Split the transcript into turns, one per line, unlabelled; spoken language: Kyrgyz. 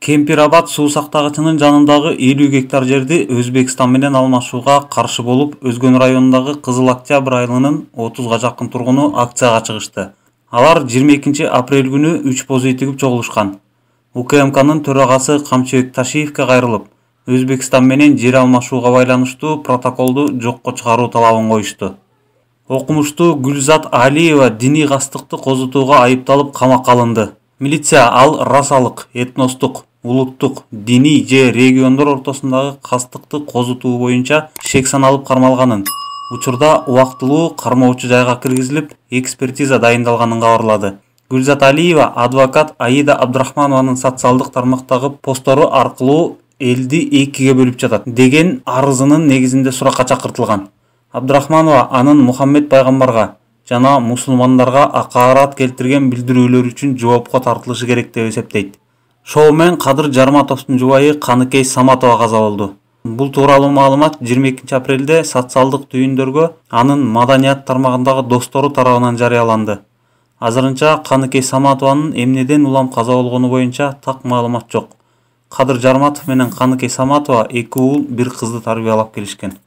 Кемпир-Абад суу сактагычынын жанындагы 50 гектар жерди Өзбекстан менен алмашууга каршы болуп, Өзгөн районундагы Кызыл Октябрь айылынын 30га жакын тургуну акцияга чыгышты. Алар 22 апрель күнү 3 позу тигип чогулушкан. УКМКнын төрагасы Камчыбек Ташиевке кайрылып, Өзбекстан менен жер алмашууга байланыштуу протоколду жокко чыгаруу талабын коюшту. Окумуштуу Гүлзат Алиева диний кастыкты козутууга айыпталып камакка алынды. Милиция ал расалык, этностук, улуттук, диний же региондор ортосундагы кастыкты козутуу боюнча шек саналып кармалганын, учурда убактылуу кармоочу жайга киргизилип, экспертиза дайындалганын кабарлады. Гүлзат Алиева адвокат Аида Абдрахманованын социалдык тармактагы постору аркылуу элди экиге бөлүп жатат деген арызынын негизинде суракка чакыртылган. Абдрахманова анын Мухаммед пайгамбарга жана мусулмандарга акаарат келтирген билдирүүлөр үчүн жоопко тартылышы керек деп эсептейт. Шоумен Кадыр Жарматовдун жубайы Каныкей Саматова каза болду. Бул тууралуу маалымат 22 апрелде социалдык түйүндөргө анын маданият тармагындагы достору тарабынан жарыяланды. Азырынча Каныкей Саматованын эмнеден улам каза болгону боюнча так маалымат жок. Кадыр Жарматов менен Каныкей Саматова 2 уул, 1 кызды тарбиялап келишкен.